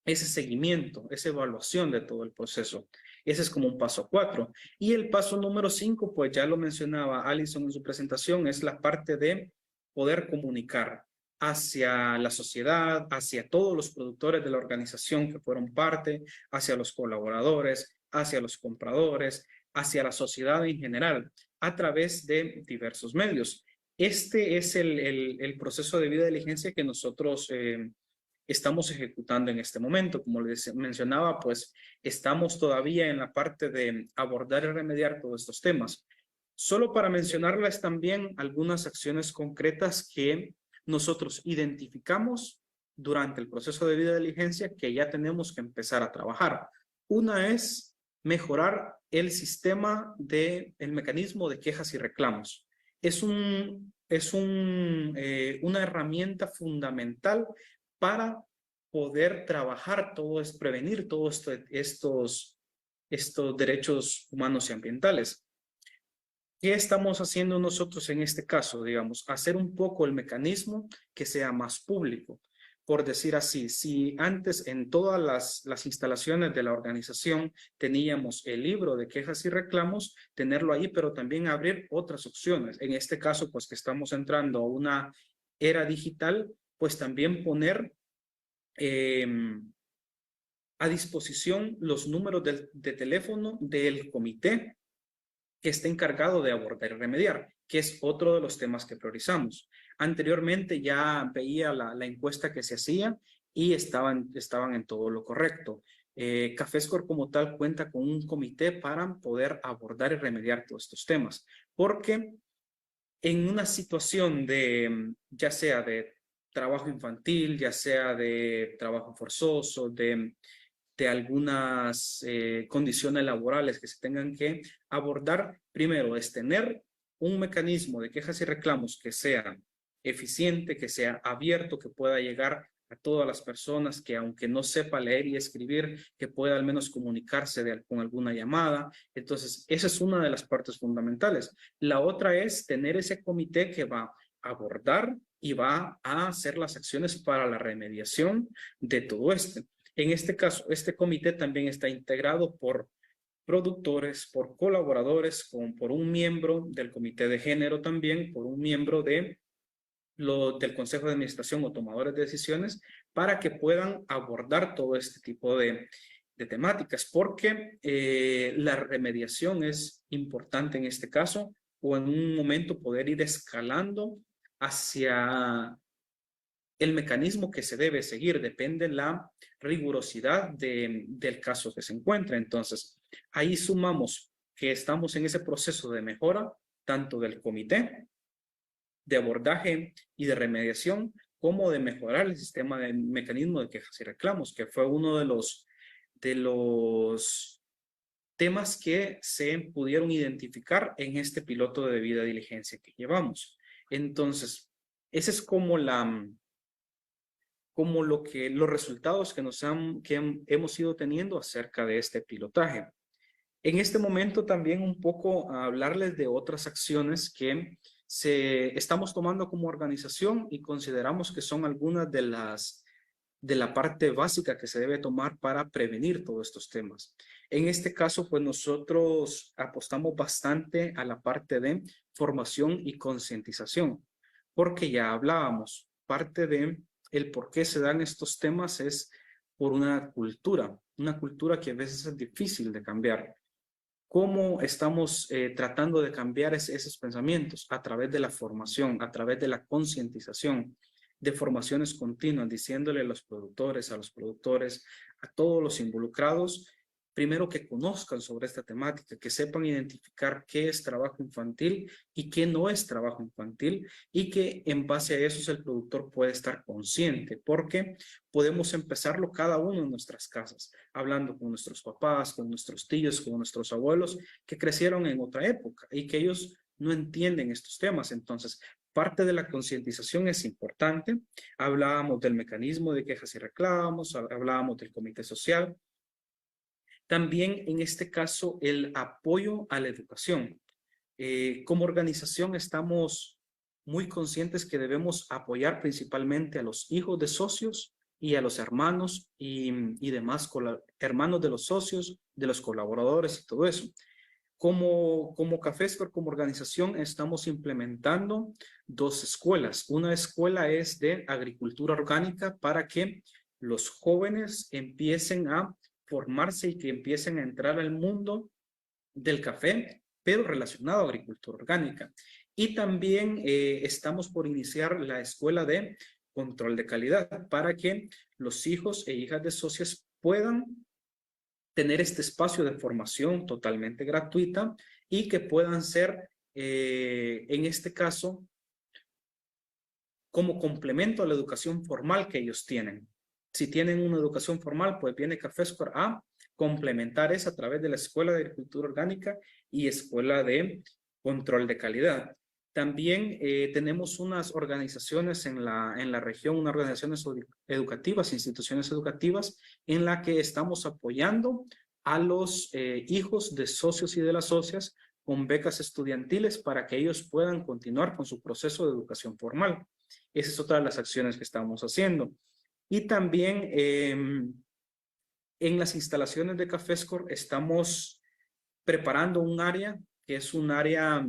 Ese seguimiento, esa evaluación de todo el proceso. Ese es como un paso 4. Y el paso número 5, pues ya lo mencionaba Alison en su presentación, es la parte de poder comunicar hacia la sociedad, hacia todos los productores de la organización que fueron parte, hacia los colaboradores, hacia los compradores, hacia la sociedad en general, a través de diversos medios. Este es el proceso de debida diligencia que nosotros estamos ejecutando en este momento. Como les mencionaba, pues estamos todavía en la parte de abordar y remediar todos estos temas. Solo para mencionarles también algunas acciones concretas que nosotros identificamos durante el proceso de debida diligencia que ya tenemos que empezar a trabajar. Una es mejorar el sistema el mecanismo de quejas y reclamos. Es una herramienta fundamental para poder trabajar prevenir todos estos derechos humanos y ambientales. ¿Qué estamos haciendo nosotros en este caso? Digamos, hacer un poco el mecanismo que sea más público. Por decir así, si antes en todas las instalaciones de la organización teníamos el libro de quejas y reclamos, tenerlo ahí, pero también abrir otras opciones. En este caso, pues que estamos entrando a una era digital, pues también poner a disposición los números de teléfono del comité que está encargado de abordar y remediar, que es otro de los temas que priorizamos. Anteriormente ya veía la encuesta que se hacía y estaban en todo lo correcto. Caféscor como tal cuenta con un comité para poder abordar y remediar todos estos temas, porque en una situación ya sea de trabajo infantil, ya sea de trabajo forzoso, de algunas condiciones laborales que se tengan que abordar, primero es tener un mecanismo de quejas y reclamos que sea eficiente, que sea abierto, que pueda llegar a todas las personas, que aunque no sepa leer y escribir, que pueda al menos comunicarse con alguna llamada. Entonces, esa es una de las partes fundamentales. La otra es tener ese comité que va a abordar y va a hacer las acciones para la remediación de todo esto. En este caso, este comité también está integrado por productores, por colaboradores, por un miembro del comité de género también, por un miembro de del Consejo de Administración o tomadores de decisiones para que puedan abordar todo este tipo de temáticas, porque la remediación es importante en este caso, o en un momento poder ir escalando hacia el mecanismo que se debe seguir, depende la rigurosidad del caso que se encuentra. Entonces, ahí sumamos que estamos en ese proceso de mejora, tanto del comité de abordaje y de remediación, como de mejorar el sistema de mecanismo de quejas y reclamos, que fue uno de los temas que se pudieron identificar en este piloto de debida diligencia que llevamos. Entonces, ese es como los resultados que hemos ido teniendo acerca de este pilotaje. En este momento también un poco a hablarles de otras acciones que estamos tomando como organización y consideramos que son algunas de la parte básica que se debe tomar para prevenir todos estos temas. En este caso, pues nosotros apostamos bastante a la parte de formación y concientización, porque ya hablábamos, parte de el por qué se dan estos temas es por una cultura que a veces es difícil de cambiar. ¿Cómo estamos tratando de cambiar esos pensamientos? A través de la formación, a través de la concientización, de formaciones continuas, diciéndole a los productores, a todos los involucrados, primero que conozcan sobre esta temática, que sepan identificar qué es trabajo infantil y qué no es trabajo infantil, y que en base a eso el productor puede estar consciente, porque podemos empezarlo cada uno en nuestras casas, hablando con nuestros papás, con nuestros tíos, con nuestros abuelos, que crecieron en otra época y que ellos no entienden estos temas. Entonces, parte de la concientización es importante. Hablábamos del mecanismo de quejas y reclamos, hablábamos del comité social. También en este caso el apoyo a la educación. Como organización estamos muy conscientes que debemos apoyar principalmente a los hijos de socios y a los hermanos y demás hermanos de los socios, de los colaboradores y todo eso. Como Caféscor, como organización, estamos implementando 2 escuelas. Una escuela es de agricultura orgánica para que los jóvenes empiecen a formarse y que empiecen a entrar al mundo del café, pero relacionado a agricultura orgánica. Y también estamos por iniciar la escuela de control de calidad para que los hijos e hijas de socios puedan tener este espacio de formación totalmente gratuita y que puedan ser, en este caso, como complemento a la educación formal que ellos tienen. Si tienen una educación formal, pues viene Caféscor a complementar eso a través de la Escuela de Agricultura Orgánica y Escuela de Control de Calidad. También tenemos unas organizaciones en la región, unas organizaciones educativas, instituciones educativas, en la que estamos apoyando a los hijos de socios y de las socias con becas estudiantiles para que ellos puedan continuar con su proceso de educación formal. Esa es otra de las acciones que estamos haciendo. Y también en las instalaciones de Caféscor estamos preparando un área que es una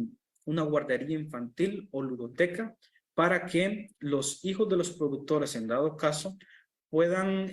guardería infantil o ludoteca para que los hijos de los productores, en dado caso, puedan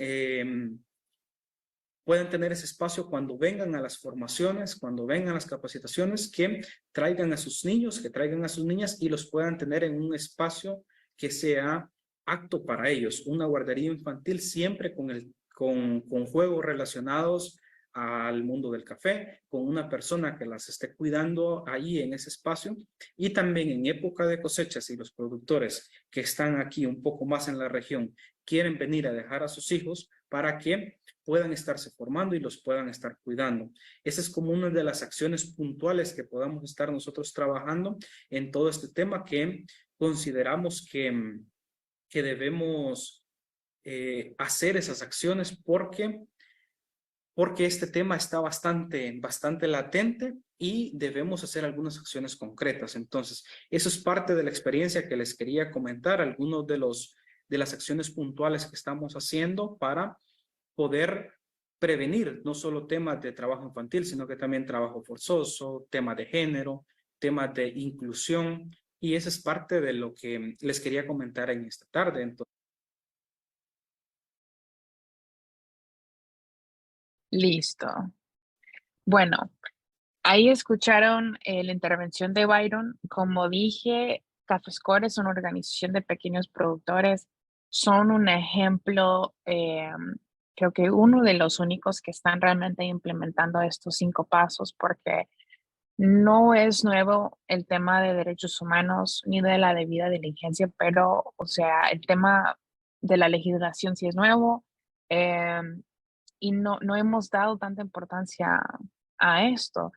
tener ese espacio cuando vengan a las formaciones, cuando vengan a las capacitaciones, que traigan a sus niños, que traigan a sus niñas y los puedan tener en un espacio que sea apto para ellos. Una guardería infantil siempre con juegos relacionados al mundo del café, con una persona que las esté cuidando ahí en ese espacio, y también en época de cosechas, si los productores que están aquí un poco más en la región quieren venir a dejar a sus hijos para que puedan estarse formando y los puedan estar cuidando. Esa es como una de las acciones puntuales que podamos estar nosotros trabajando en todo este tema, que consideramos que debemos hacer esas acciones porque este tema está bastante latente y debemos hacer algunas acciones concretas. Entonces, eso es parte de la experiencia que les quería comentar, algunos de las acciones puntuales que estamos haciendo para poder prevenir no solo temas de trabajo infantil, sino que también trabajo forzoso, temas de género, temas de inclusión, Y esa es parte de lo que les quería comentar en esta tarde. Entonces, Listo. Bueno, ahí escucharon la intervención de Byron. Como dije, CafeScore es una organización de pequeños productores. Son un ejemplo, creo que uno de los únicos que están realmente implementando estos 5 pasos, porque no es nuevo el tema de derechos humanos ni de la debida diligencia, pero, o sea, el tema de la legislación sí es nuevo. Y no hemos dado tanta importancia a esto.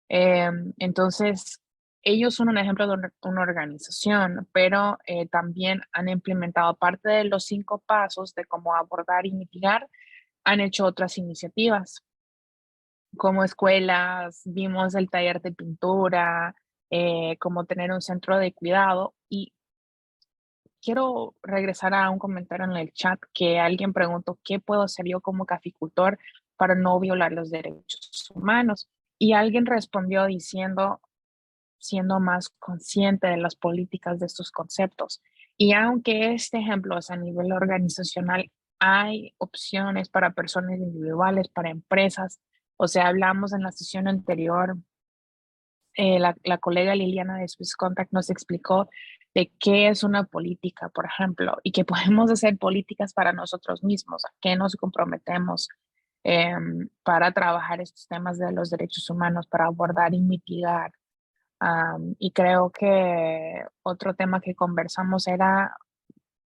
Entonces, ellos son un ejemplo de una organización, pero también han implementado parte de los 5 pasos de cómo abordar y mitigar, han hecho otras iniciativas como escuelas, vimos el taller de pintura, cómo tener un centro de cuidado. Y quiero regresar a un comentario en el chat que alguien preguntó, ¿qué puedo hacer yo como caficultor para no violar los derechos humanos? Y alguien respondió diciendo, siendo más consciente de las políticas de estos conceptos. Y aunque este ejemplo es a nivel organizacional, hay opciones para personas individuales, para empresas. O sea, hablamos en la sesión anterior, la colega Liliana de Swiss Contact nos explicó de qué es una política, por ejemplo, y que podemos hacer políticas para nosotros mismos, a qué nos comprometemos para trabajar estos temas de los derechos humanos, para abordar y mitigar. Y creo que otro tema que conversamos era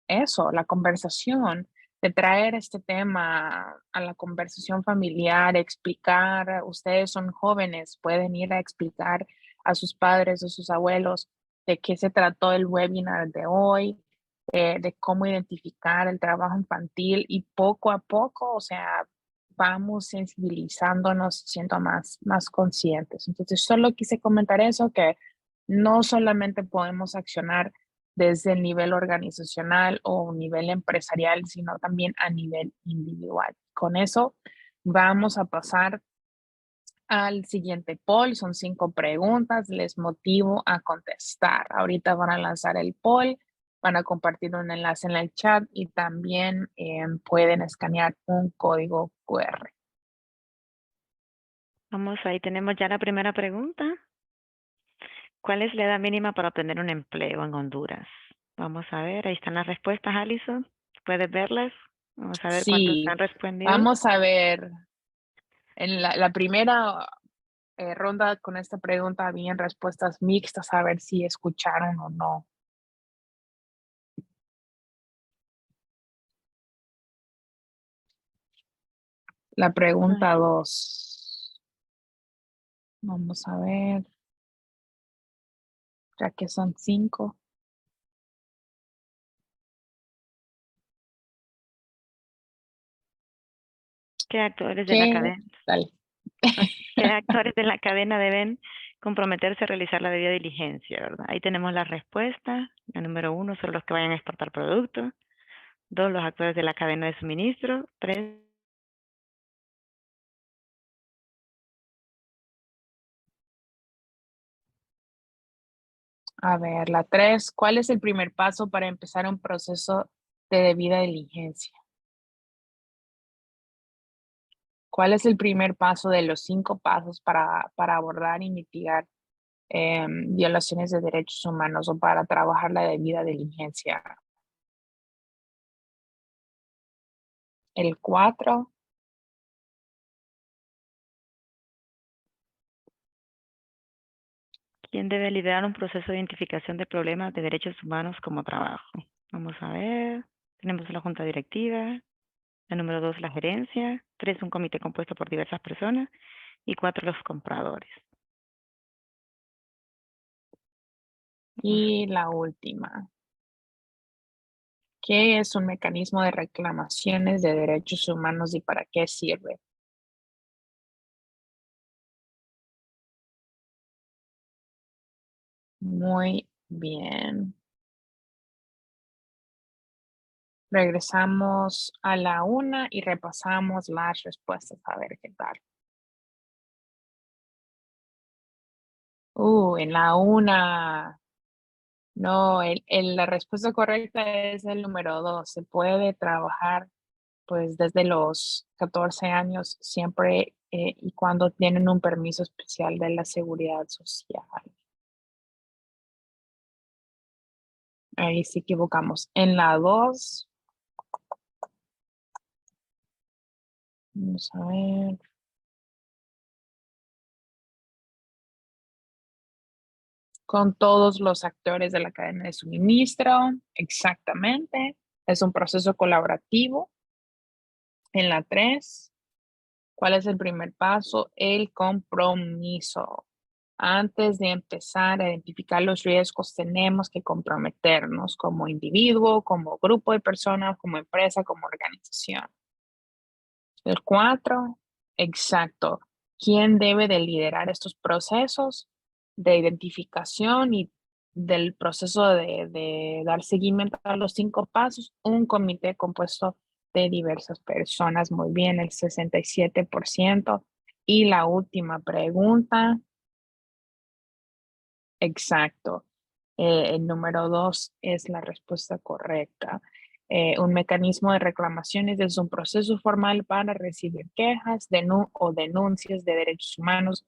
eso, la conversación, de traer este tema a la conversación familiar, explicar, ustedes son jóvenes, pueden ir a explicar a sus padres o sus abuelos de qué se trató el webinar de hoy, de cómo identificar el trabajo infantil y poco a poco, o sea, vamos sensibilizándonos, siendo más conscientes. Entonces, solo quise comentar eso, que no solamente podemos accionar desde el nivel organizacional o nivel empresarial, sino también a nivel individual. Con eso vamos a pasar al siguiente poll. Son 5 preguntas, les motivo a contestar. Ahorita van a lanzar el poll, van a compartir un enlace en el chat y también pueden escanear un código QR. Vamos, ahí tenemos ya la primera pregunta. ¿Cuál es la edad mínima para obtener un empleo en Honduras? Vamos a ver, ahí están las respuestas, Alison. ¿Puedes verlas? Vamos a ver cuántos Sí, han respondido. vamos a ver. En la primera ronda con esta pregunta habían respuestas mixtas, a ver si escucharon o no. La pregunta 2. Vamos a ver, ya que son 5. ¿Qué actores de la cadena? Dale. ¿Qué actores de la cadena deben comprometerse a realizar la debida diligencia, verdad? Ahí tenemos las respuestas. La número 1 son los que vayan a exportar productos. 2, los actores de la cadena de suministro. 3, A ver, la 3. ¿Cuál es el primer paso para empezar un proceso de debida diligencia? ¿Cuál es el primer paso de los 5 pasos para abordar y mitigar violaciones de derechos humanos o para trabajar la debida diligencia? El 4. ¿quién debe liderar un proceso de identificación de problemas de derechos humanos como trabajo? Vamos a ver. Tenemos la junta directiva. La número 2, la gerencia. 3, un comité compuesto por diversas personas. Y 4, los compradores. Y la última. ¿Qué es un mecanismo de reclamaciones de derechos humanos y para qué sirve? Muy bien. Regresamos a la 1 y repasamos las respuestas a ver qué tal. En la 1 No, la respuesta correcta es el número 2. Se puede trabajar pues desde los 14 años siempre y cuando tienen un permiso especial de la seguridad social. Ahí sí equivocamos. En la 2, vamos a ver. Con todos los actores de la cadena de suministro, exactamente. Es un proceso colaborativo. En la 3, ¿cuál es el primer paso? El compromiso. Antes de empezar a identificar los riesgos, tenemos que comprometernos como individuo, como grupo de personas, como empresa, como organización. El 4, exacto. ¿Quién debe de liderar estos procesos de identificación y del proceso de dar seguimiento a los 5 pasos? Un comité compuesto de diversas personas. Muy bien, el 67%. Y la última pregunta, exacto. El número 2 es la respuesta correcta. Un mecanismo de reclamaciones es un proceso formal para recibir quejas o denuncias de derechos humanos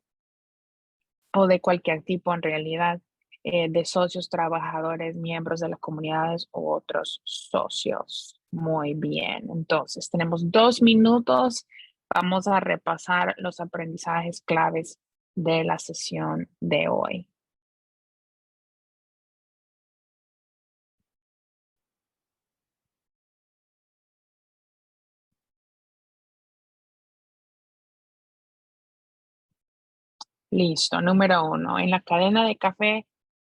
o de cualquier tipo en realidad, de socios, trabajadores, miembros de las comunidades u otros socios. Muy bien, entonces tenemos 2 minutos. Vamos a repasar los aprendizajes claves de la sesión de hoy. Listo, número 1. En la cadena de café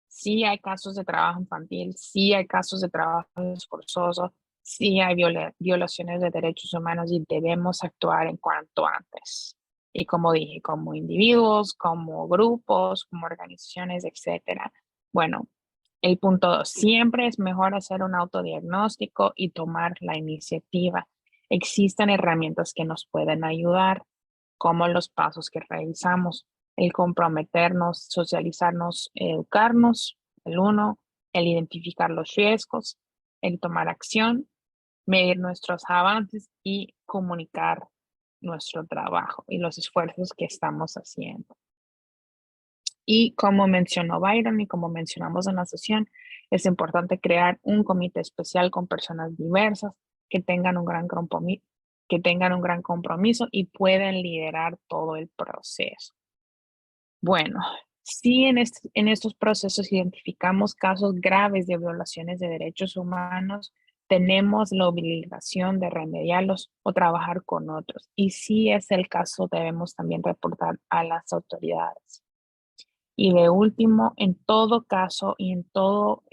sí hay casos de trabajo infantil, sí hay casos de trabajo forzoso, sí hay violaciones de derechos humanos y debemos actuar en cuanto antes. Y como dije, como individuos, como grupos, como organizaciones, etcétera. Bueno, el punto 2, siempre es mejor hacer un autodiagnóstico y tomar la iniciativa. Existen herramientas que nos pueden ayudar, como los pasos que revisamos, el comprometernos, socializarnos, educarnos, el 1, el identificar los riesgos, el tomar acción, medir nuestros avances y comunicar nuestro trabajo y los esfuerzos que estamos haciendo. Y como mencionó Byron y como mencionamos en la sesión, es importante crear un comité especial con personas diversas que tengan un gran compromiso y pueden liderar todo el proceso. Bueno, si en estos procesos identificamos casos graves de violaciones de derechos humanos, tenemos la obligación de remediarlos o trabajar con otros. Y si es el caso, debemos también reportar a las autoridades. Y de último, en todo caso y en todo,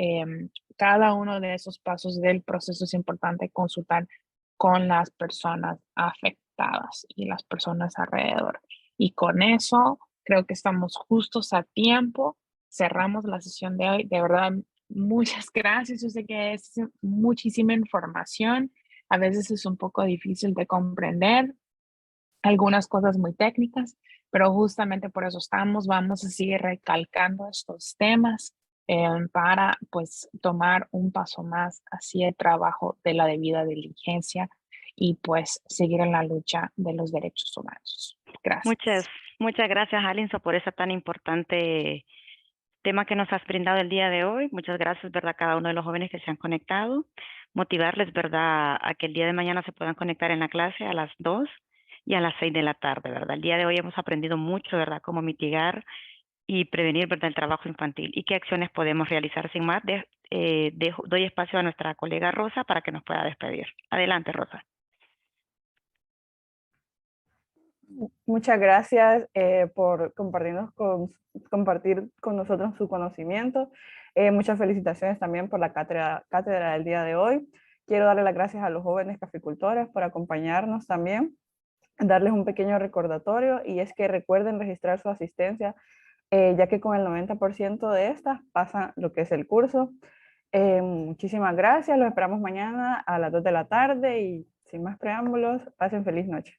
cada uno de esos pasos del proceso es importante consultar con las personas afectadas y las personas alrededor. Y con eso creo que estamos justos a tiempo. Cerramos la sesión de hoy. De verdad, muchas gracias. Yo sé que es muchísima información. A veces es un poco difícil de comprender algunas cosas muy técnicas, pero justamente por eso vamos a seguir recalcando estos temas para pues tomar un paso más hacia el trabajo de la debida diligencia y pues seguir en la lucha de los derechos humanos. Gracias. Muchas gracias, Alinson, por ese tan importante tema que nos has brindado el día de hoy. Muchas gracias, ¿verdad?, a cada uno de los jóvenes que se han conectado. Motivarles, ¿verdad?, a que el día de mañana se puedan conectar en la clase a las 2 y a las 6 de la tarde, ¿verdad? El día de hoy hemos aprendido mucho, ¿verdad?, cómo mitigar y prevenir, ¿verdad?, el trabajo infantil y qué acciones podemos realizar. Sin más, doy espacio a nuestra colega Rosa para que nos pueda despedir. Adelante, Rosa. Muchas gracias por compartir con nosotros su conocimiento. Muchas felicitaciones también por la cátedra del día de hoy. Quiero darle las gracias a los jóvenes caficultores por acompañarnos también, darles un pequeño recordatorio, y es que recuerden registrar su asistencia, ya que con el 90% de estas pasan lo que es el curso. Muchísimas gracias, los esperamos mañana a las 2 de la tarde y sin más preámbulos, pasen feliz noche.